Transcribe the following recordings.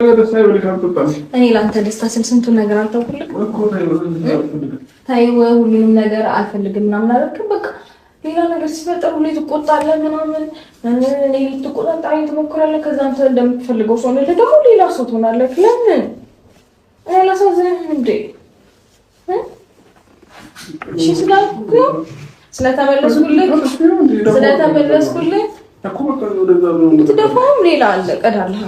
እኔ ላንተ ደስታ ስል ስንቱን ነገር አልተውኩልም እኮ ታይው ሁሉንም ነገር አልፈልግም ምናምን አልክ። በቃ ሌላ ነገር ሲፈጠር ሁሌ ትቆጣለህ ምናምን እኔ ልትቆጣጣኝ ትሞክራለህ። ከዛ አንተ እንደምትፈልገው ሰው ነው ደግሞ ሌላ ሰው ትሆናለህ። ለምን እኔ ላሳዝንህ እንዴ? እሺ ስለተመለስኩልህ እኮ በቃ ወደዛ ነው ትደፋውም ሌላ አለ ቀዳለህ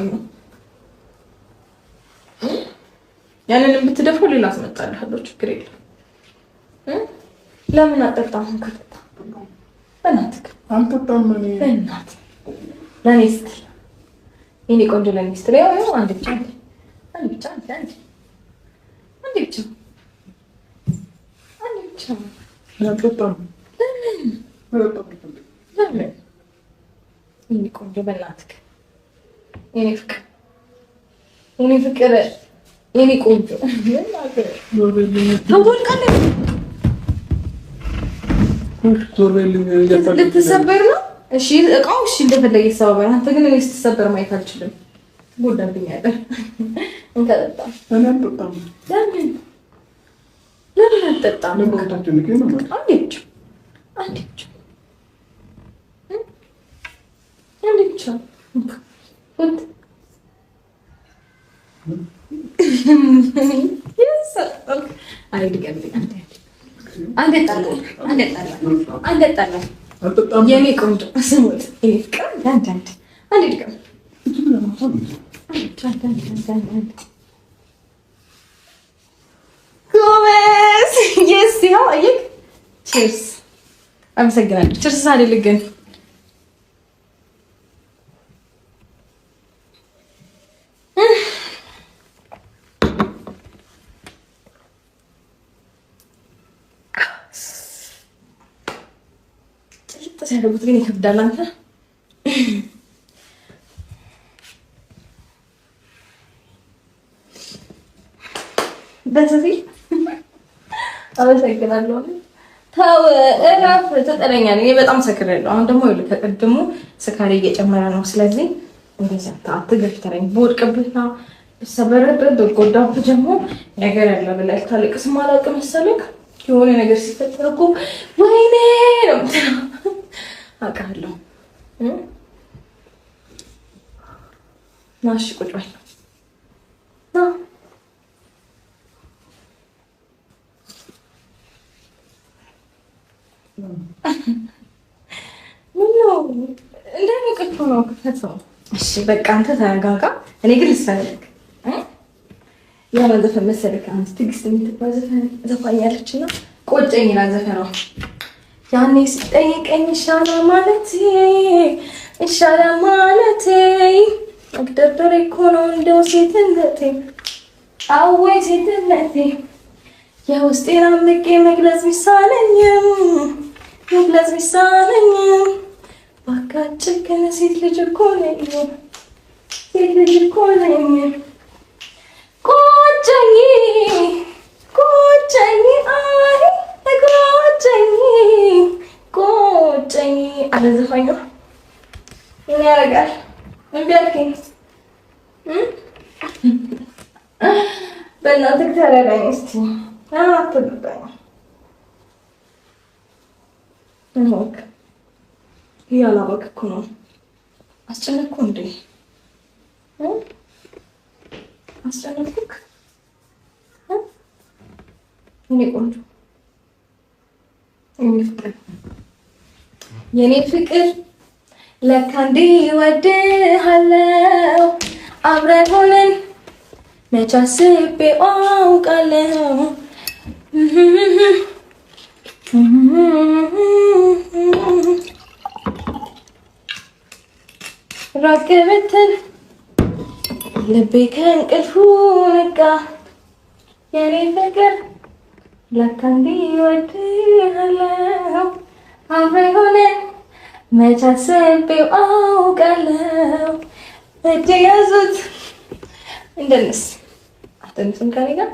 ያንን ብትደፋው ሌላ አስመጣልሃለሁ። ችግር የለም። ለምን አጠጣም? ከጠጣ በእናትህ አልጠጣም። በእናትህ ለኔ ስትል የእኔ ቆንጆ ለኔ ስትል ያው አንድ ብቻ አልጠጣም። ለምን የእኔ ቆንጆ በእናትህ የእኔ ፍቅር የኔ ቆንጆ ልትሰበር ነው? እሺ እቃው እሺ እንደፈለገ ይሰባበር። አንተ ግን እኔ ስትሰበር ማየት አልችልም። ጎዳብኛለህ። እንከጠጣ ለምን አትጠጣም? አንዴ ብቻ የኔ ቆንጆ ስሙት ጎበዝ። ይኸው አየህ። ቺርስ። አመሰግናለሁ። ቺርስ አይደል ግን ሲያደርጉት ግን ይከብዳል። አንተ በዚህ አመሰግናለሁ። ተው እረፍ፣ ትጠለኛለህ። እኔ በጣም ሰክሬያለሁ። አሁን ደግሞ ይኸውልህ ከቅድሙ ስካሪ እየጨመረ ነው። ስለዚህ እንደዚህ አትገፍተረኝ። በወድቅብህና ሰበረብህ በጎዳብህ ደግሞ ነገር ያለ ብለህ ታለቅስ ማላውቅ መሰለህ። የሆነ ነገር ሲፈጠር እኮ ወይኔ ነው የምትለው። አውቃለሁ። ና እሺ ቁጭ በል ና። ምነው እንደሞቀች ነው ከተሰው። እሺ በቃ አንተ ተረጋጋ። እኔ ግን ልስፈልግ ያለ ዘፈን መሰለክ አንተ ትግስት የምትባል ዘፋኛለችና ቆጨኝ ይላል ዘፈኗ። ያኔ ስጠይቀኝ ይሻላል ማለቴ አግደበረ እኮ ነው እንደው ሴትነቴ አወይ ሴትነቴ የውስጤን አምቄ መግለጽ ቢሳነኝም ባካጭ ግን ሴት ልጅ እኮ ነኝ ቆጨኝ አለዘፋኝ ነው። ምን ያደርጋል? እምቢ አልከኝ። በእናትህ ተረዳኝ እስኪ። አትገባኝ እንወቅ። ያላወቅ እኮ ነው። አስጨነቅኩ እንዴ? አስጨነቅኩክ? የኔ ቆንጆ የኔ ፍቅር ለካ እንዲህ እወድሃለሁ። አብረን ሆነን መች አስቤ አውቃለሁ። ራቅ ብትል ልቤ ከእንቅልፉ ነቃ። የኔ ፍቅር ለካ እንዲህ እወድሃለሁ። አብረን ሆነን መች አስቤው አውቃለሁ። እጅ ያዙት እንደነስ አትንሱም ከኔ ጋር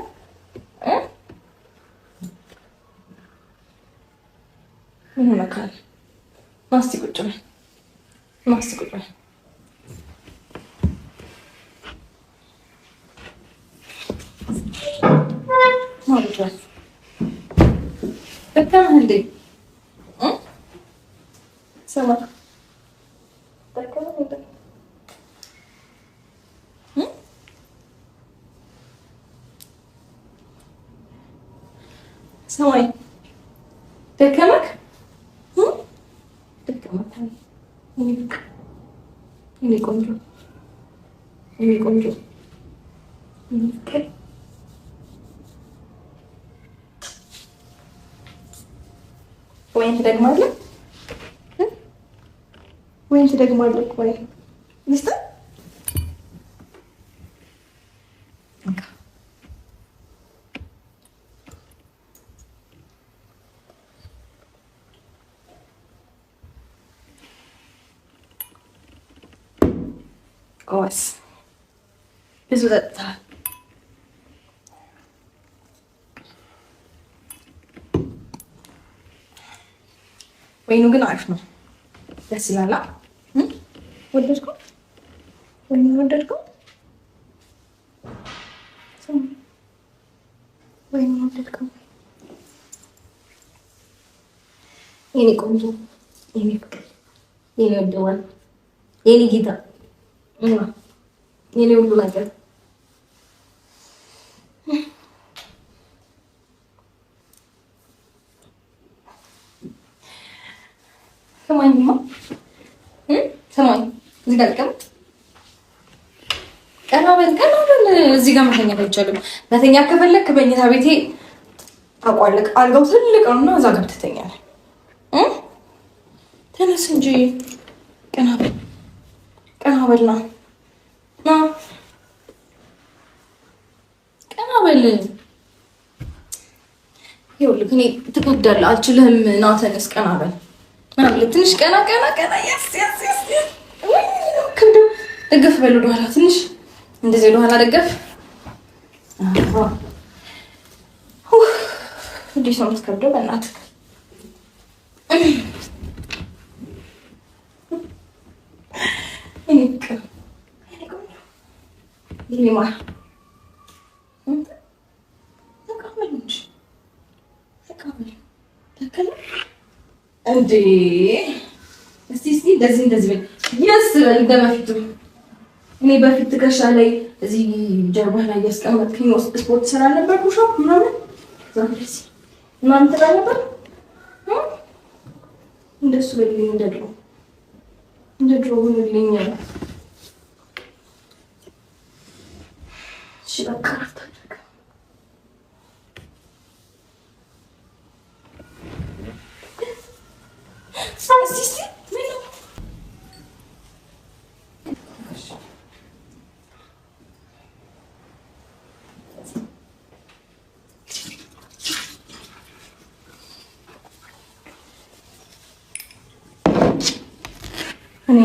ምን ሆነካል? ማስቲ ቁጭ በል ድረስ ደከመህ እንዴ? ስማ ደከመህ እንዴ? ስማኝ ደከመህ? ደከመህ የኔ ቆንጆ የኔ ቆንጆ ወይን ትደግማለህ? ወይን ትደግማለህ? ወይ ሚስት ቆስ ብዙ ጠጥተሃል። ወይኑ ግን አሪፍ ነው፣ ደስ ይላል። ወደድከው? ወይኑ ወደድከው? ወይኑ ወደድከው? የኔ ቆንጆ፣ የኔ ፍቅር፣ የኔ ወደዋል፣ የኔ ጌታ፣ የኔ ሁሉ ነገር ሰማኝማ ሰማኝ። እዚህ ጋር ልቀመጥ። ቀና በል ቀና በል። እዚህ ጋር መተኛት አይቻልም። መተኛ ከፈለክ በእኝታ ቤቴ ታውቋለህ። አልጋው ትልቅ ነውና እዛ ጋር ትተኛለህ። ተነስ እንጂ ቀና በል ቀና በልና ና ቀና በል። ይኸውልህ እኔ ትጎዳለህ፣ አልችልህም። ና ተነስ ቀና በል። ትንሽ ቀና ቀና ቀና ያስ ያስ ያስ ከብዶ ደገፍ በል ወደኋላ ትንሽ እንደዚህ ወደኋላ ደገፍ። እንዴት ነው የምትከብደው? በእናትህ እንዴ እስቲ እንደዚህ እንደዚህ በል የስ በል እንደበፊቱ። እኔ በፊት ትከሻ ላይ እዚህ ጀርባ ላይ ያስቀመጥከኝ ስፖርት ስራ ነበር፣ ፑሽ-አፕ ምናምን ዛሬስ ምናምን ትላ ነበር። እንደሱ በልኝ፣ እንደ ድሮ ሁኑልኝ። እሺ በቃ እኔ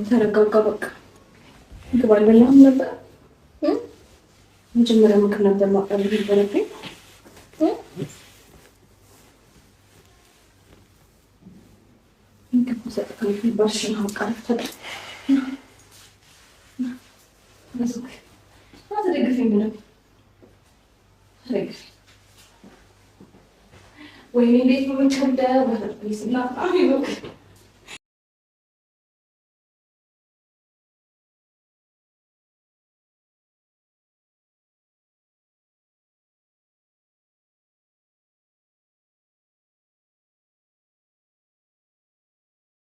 ተረጋጋ። በቃ ምግብ አልበላህም ነበር? መጀመሪያ ምግብ ነበር ማቅረብ ነበረብኝ። ምግብ ሰጥተህ ባሽን አውቃለሁ። ተደግፈኝ ብለው ወይኔ እንዴት ነው የምንከብደው?